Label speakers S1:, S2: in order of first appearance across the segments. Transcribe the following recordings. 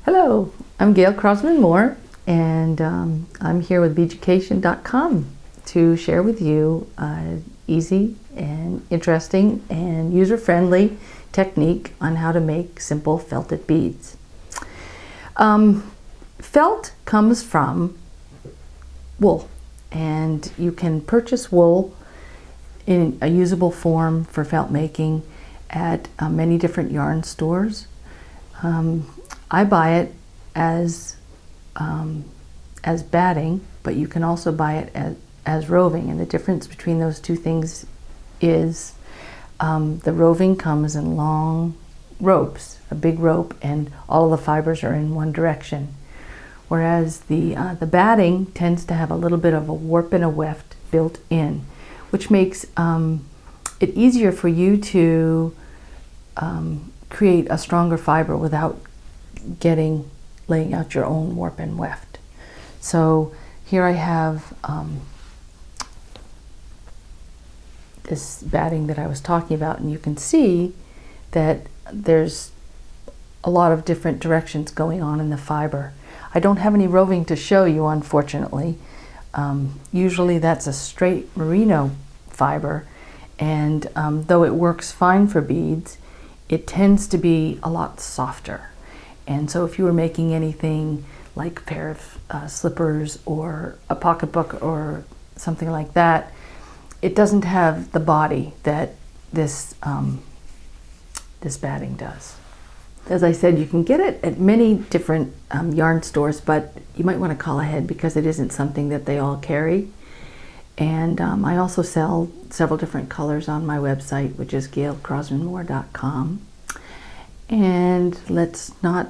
S1: Hello, I'm Gail Crosman Moore, and I'm here with Beaducation.com to share with you an easy and interesting and user-friendly technique on how to make simple felted beads. Felt comes from wool, and you can purchase wool in a usable form for felt making at many different yarn stores. I buy it as batting, but you can also buy it as roving, and the difference between those two things is the roving comes in long ropes, a big rope, and all of the fibers are in one direction, whereas the batting tends to have a little bit of a warp and a weft built in, which makes it easier for you to create a stronger fiber without laying out your own warp and weft. So here I have this batting that I was talking about, and you can see that there's a lot of different directions going on in the fiber. I don't have any roving to show you, unfortunately. Usually that's a straight merino fiber, and though it works fine for beads, it tends to be a lot softer. And so if you were making anything like a pair of slippers or a pocketbook or something like that, it doesn't have the body that this batting does. As I said, you can get it at many different yarn stores, but you might want to call ahead because it isn't something that they all carry. And I also sell several different colors on my website, which is gailcrosmanmore.com. And let's not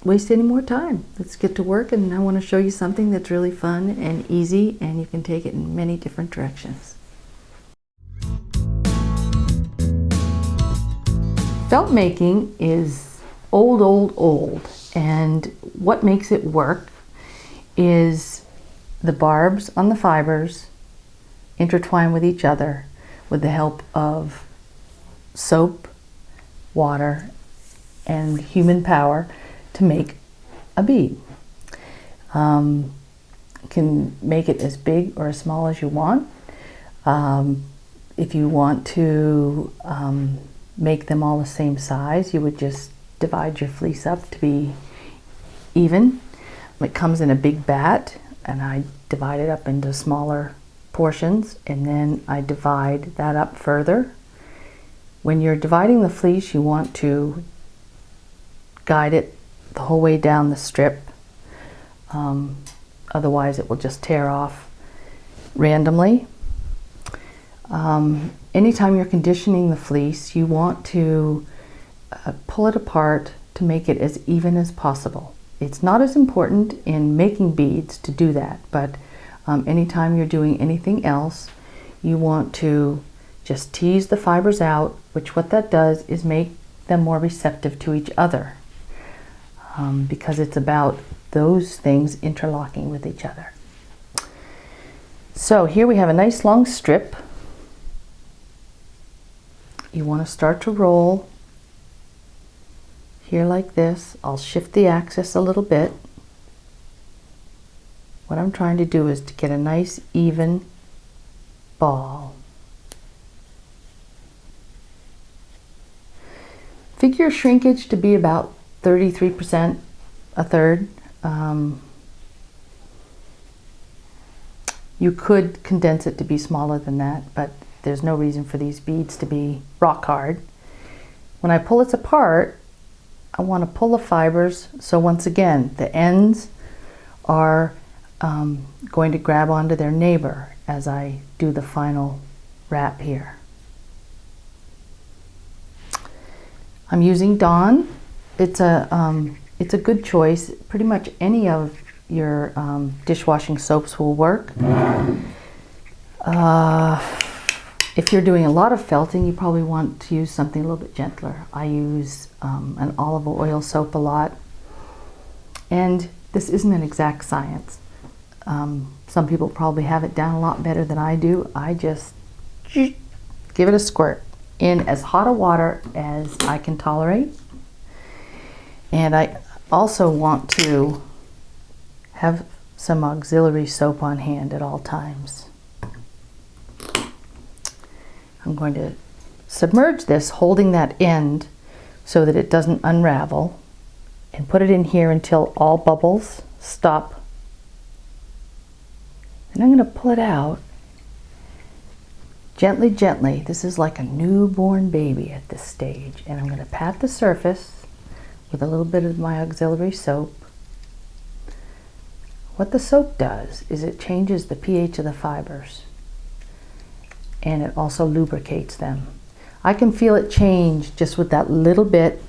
S1: waste any more time. Let's get to work, and I want to show you something that's really fun and easy, and you can take it in many different directions. Felt making is old, and what makes it work is the barbs on the fibers intertwine with each other with the help of soap, water, and human power to make a bead. You can make it as big or as small as you want. If you want to make them all the same size, you would just divide your fleece up to be even. It comes in a big bat, and I divide it up into smaller portions, and then I divide that up further. When you're dividing the fleece, you want to guide it the whole way down the strip. Otherwise it will just tear off randomly. Anytime you're conditioning the fleece, you want to pull it apart to make it as even as possible. It's not as important in making beads to do that, but anytime you're doing anything else, you want to just tease the fibers out, which what that does is make them more receptive to each other, because it's about those things interlocking with each other. So here we have a nice long strip. You want to start to roll here like this. I'll shift the axis a little bit. What I'm trying to do is to get a nice even ball. Figure shrinkage to be about 33%, a third. You could condense it to be smaller than that, but there's no reason for these beads to be rock hard. When I pull it apart, I want to pull the fibers, so once again, the ends are going to grab onto their neighbor as I do the final wrap here. I'm using Dawn. It's a good choice. Pretty much any of your dishwashing soaps will work. If you're doing a lot of felting, you probably want to use something a little bit gentler. I use an olive oil soap a lot. And this isn't an exact science. Some people probably have it down a lot better than I do. I just give it a squirt in as hot a water as I can tolerate. And also want to have some auxiliary soap on hand at all times. I'm going to submerge this, holding that end so that it doesn't unravel, and put it in here until all bubbles stop. And I'm going to pull it out gently, gently. This is like a newborn baby at this stage. And I'm going to pat the surface with a little bit of my auxiliary soap. What the soap does is it changes the pH of the fibers, and it also lubricates them. I can feel it change just with that little bit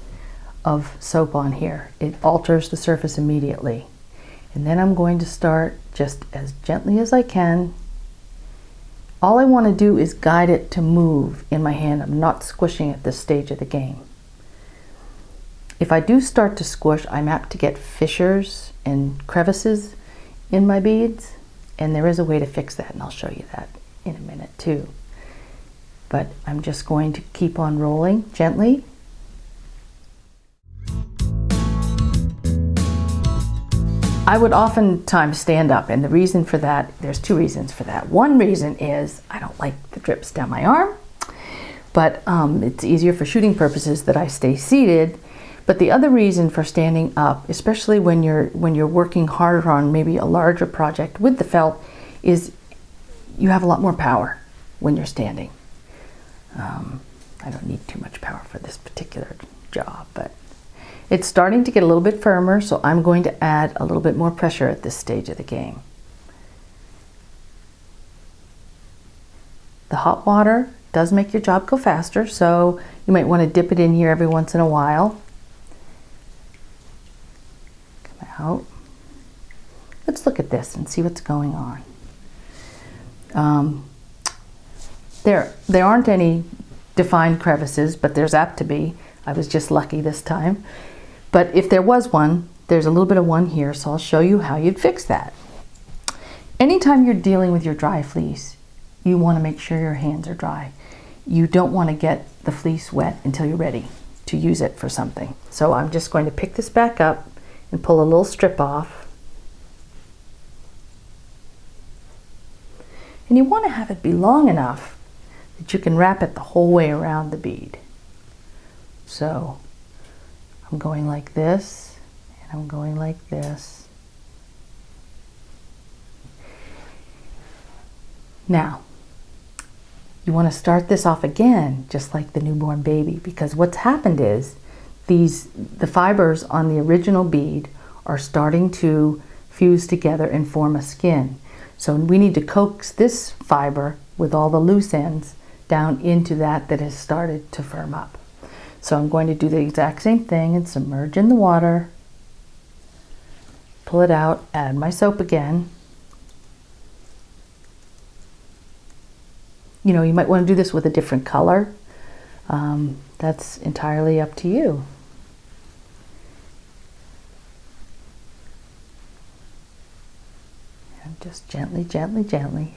S1: of soap on here. It alters the surface immediately. And then I'm going to start just as gently as I can. All I want to do is guide it to move in my hand. I'm not squishing at this stage of the game. If I do start to squish, I'm apt to get fissures and crevices in my beads, and there is a way to fix that, and I'll show you that in a minute too. But I'm just going to keep on rolling gently. I would oftentimes stand up, and the reason for that, there's two reasons for that. One reason is I don't like the drips down my arm, but it's easier for shooting purposes that I stay seated. But the other reason for standing up, especially when you're working harder on maybe a larger project with the felt, is you have a lot more power when you're standing. I don't need too much power for this particular job, but it's starting to get a little bit firmer, so I'm going to add a little bit more pressure at this stage of the game. The hot water does make your job go faster, so you might want to dip it in here every once in a while. Come out. Let's look at this and see what's going on. There aren't any defined crevices, but there's apt to be. I was just lucky this time. But if there was one, there's a little bit of one here, so I'll show you how you'd fix that. Anytime you're dealing with your dry fleece, you want to make sure your hands are dry. You don't want to get the fleece wet until you're ready to use it for something. So I'm just going to pick this back up and pull a little strip off. And you want to have it be long enough that you can wrap it the whole way around the bead. So I'm going like this, and I'm going like this. Now, you want to start this off again, just like the newborn baby, because what's happened is the fibers on the original bead are starting to fuse together and form a skin. So we need to coax this fiber with all the loose ends down into that has started to firm up. So I'm going to do the exact same thing and submerge in the water, pull it out, add my soap again. You know, you might want to do this with a different color. That's entirely up to you. And just gently, gently, gently.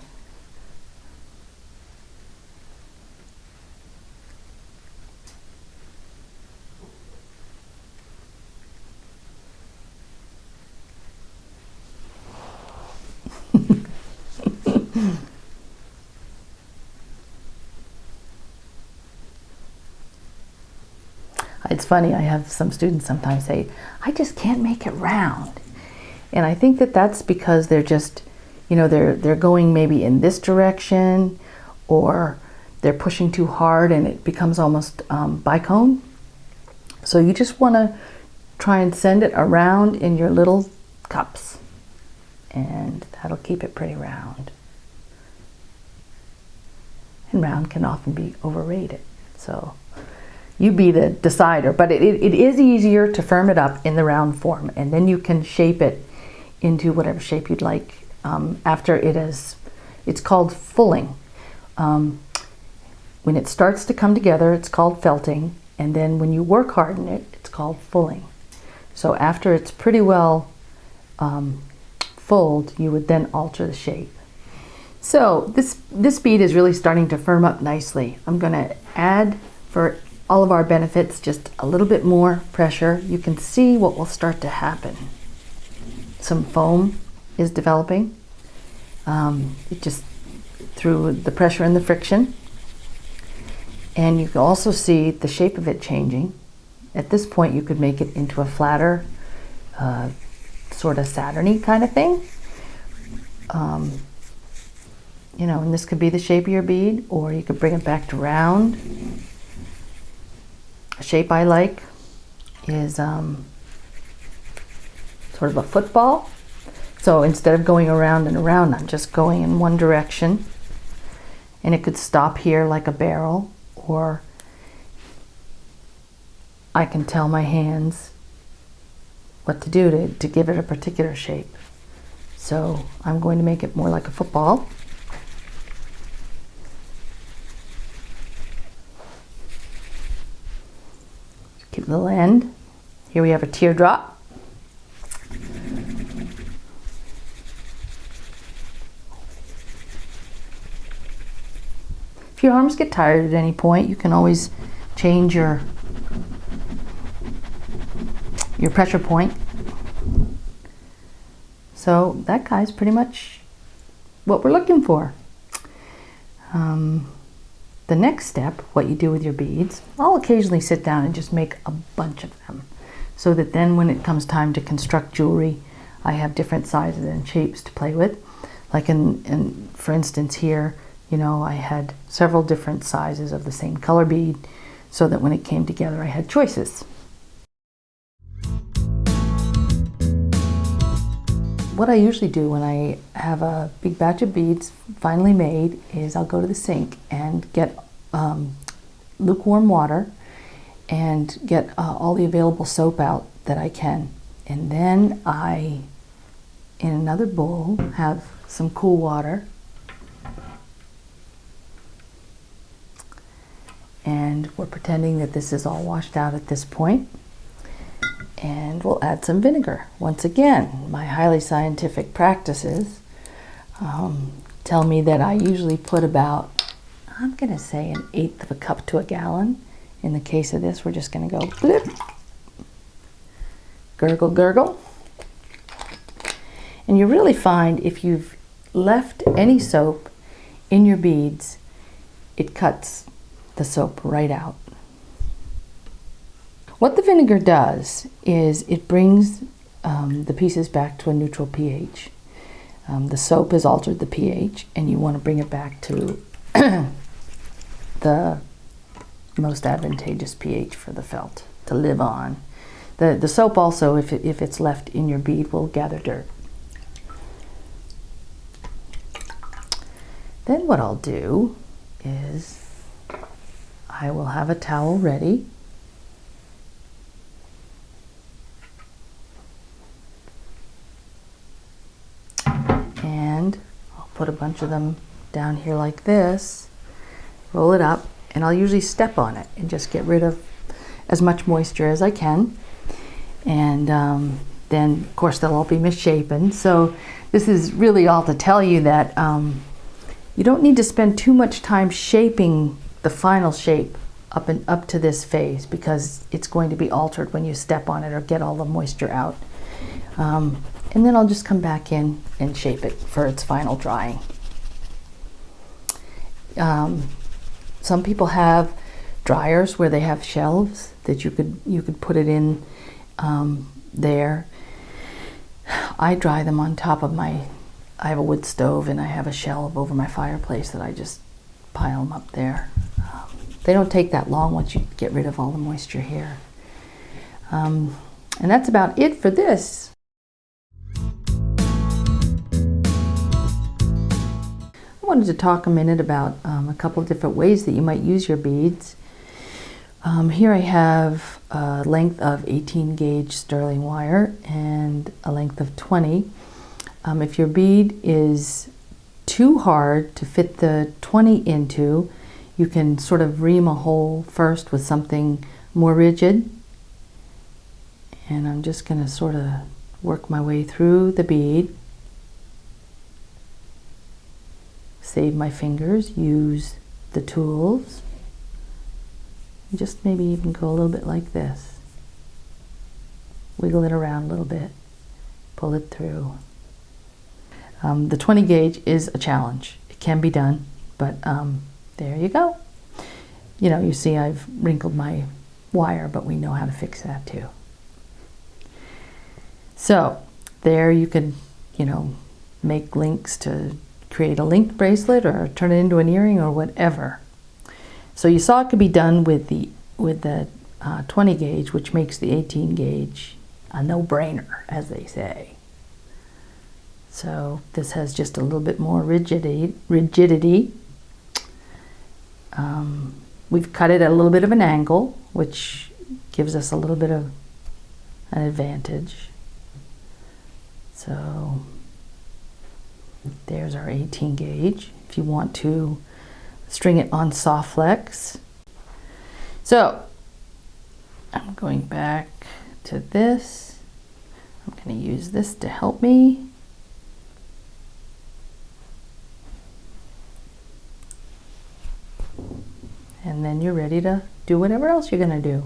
S1: It's funny, I have some students sometimes say, I just can't make it round. And I think that that's because they're just, you know, they're going maybe in this direction, or they're pushing too hard and it becomes almost bicone. So you just want to try and send it around in your little cups, and that'll keep it pretty round. And round can often be overrated, so you be the decider. But it is easier to firm it up in the round form, and then you can shape it into whatever shape you'd like after it is. It's called fulling. When it starts to come together, it's called felting, and then when you work hard in it, it's called fulling. So after it's pretty well fulled, you would then alter the shape. So this bead is really starting to firm up nicely. I'm going to add, for all of our benefits, just a little bit more pressure, you can see what will start to happen. Some foam is developing. It just through the pressure and the friction. And you can also see the shape of it changing. At this point, you could make it into a flatter, sort of Saturn-y kind of thing. You know, and this could be the shape of your bead, or you could bring it back to round. A shape I like is sort of a football. So instead of going around and around, I'm just going in one direction. And it could stop here like a barrel, or I can tell my hands what to do to give it a particular shape. So I'm going to make it more like a football. Cute little end. Here we have a teardrop. If your arms get tired at any point, you can always change your pressure point. So that guy's pretty much what we're looking for. The next step, what you do with your beads, I'll occasionally sit down and just make a bunch of them, so that then when it comes time to construct jewelry, I have different sizes and shapes to play with. Like for instance here, you know, I had several different sizes of the same color bead, so that when it came together I had choices. What I usually do when I have a big batch of beads finally made is I'll go to the sink and get lukewarm water and get all the available soap out that I can. And then I, in another bowl, have some cool water. And we're pretending that this is all washed out at this point. And we'll add some vinegar. Once again, my highly scientific practices tell me that I usually put about, I'm going to say, 1/8 of a cup to a gallon. In the case of this, we're just going to go blip, gurgle, gurgle. And you really find if you've left any soap in your beads, it cuts the soap right out. What the vinegar does is it brings the pieces back to a neutral pH. The soap has altered the pH, and you want to bring it back to the most advantageous pH for the felt to live on. The soap also, if it's left in your bead, will gather dirt. Then what I'll do is I will have a towel ready. And I'll put a bunch of them down here like this, roll it up, and I'll usually step on it and just get rid of as much moisture as I can. And then, of course, they'll all be misshapen. So this is really all to tell you that you don't need to spend too much time shaping the final shape up to this phase, because it's going to be altered when you step on it or get all the moisture out. And then I'll just come back in and shape it for its final drying. Some people have dryers where they have shelves that you could put it in there. I dry them on top of I have a wood stove, and I have a shelf over my fireplace that I just pile them up there. They don't take that long once you get rid of all the moisture here. And that's about it for this. I wanted to talk a minute about a couple of different ways that you might use your beads. Here I have a length of 18 gauge sterling wire and a length of 20. If your bead is too hard to fit the 20 into, you can sort of ream a hole first with something more rigid. And I'm just going to sort of work my way through the bead. Save my fingers, use the tools. Just maybe even go a little bit like this. Wiggle it around a little bit. Pull it through. The 20 gauge is a challenge. It can be done, but there you go. You know, you see I've wrinkled my wire, but we know how to fix that too. So there you can, you know, make links to create a linked bracelet or turn it into an earring or whatever. So you saw it could be done with the 20 gauge, which makes the 18 gauge a no-brainer, as they say. So this has just a little bit more rigidity. We've cut it at a little bit of an angle, which gives us a little bit of an advantage. So there's our 18 gauge. If you want to string it on soft flex. So I'm going back to this. I'm going to use this to help me. And then you're ready to do whatever else you're going to do.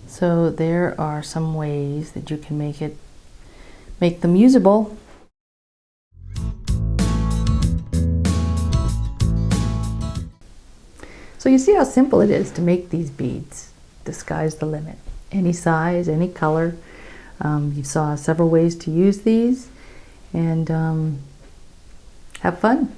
S1: So there are some ways that you can make them usable. So you see how simple it is to make these beads. The sky's the limit. Any size, any color. You saw several ways to use these, and have fun.